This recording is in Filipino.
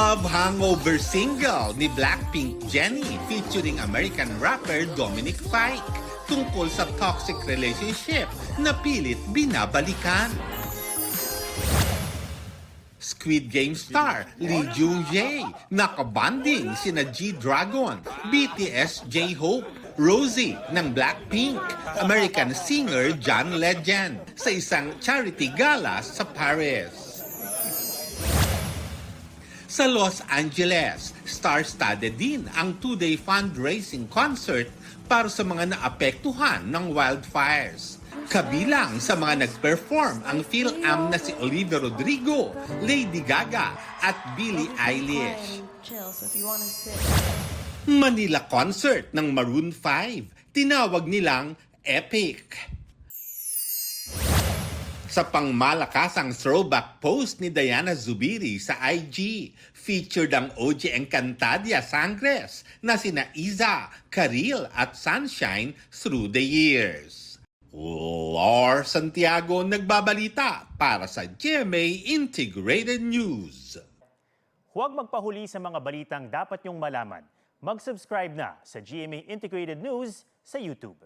Love Hangover single ni Blackpink Jennie featuring American rapper Dominic Fike tungkol sa toxic relationship na pilit binabalikan. Squid Game star Lee Jung-jae, nakabanding sina G-Dragon, BTS J-Hope, Rosie ng Blackpink, American singer John Legend sa isang charity gala sa Paris. Sa Los Angeles, star-studded din ang two-day fundraising concert para sa mga naapektuhan ng wildfires. Kabilang sa mga nag-perform ang Phil-Am na si Olivia Rodrigo, Lady Gaga at Billie Eilish. Manila concert ng Maroon 5, tinawag nilang epic. Sa pangmalakasang throwback post ni Diana Zubiri sa IG, featured ang OG Encantadia Sangres na sina Iza, Karil at Sunshine through the years. Lor Santiago nagbabalita para sa GMA Integrated News. Huwag magpahuli sa mga balitang dapat niyong malaman. Mag-subscribe na sa GMA Integrated News sa YouTube.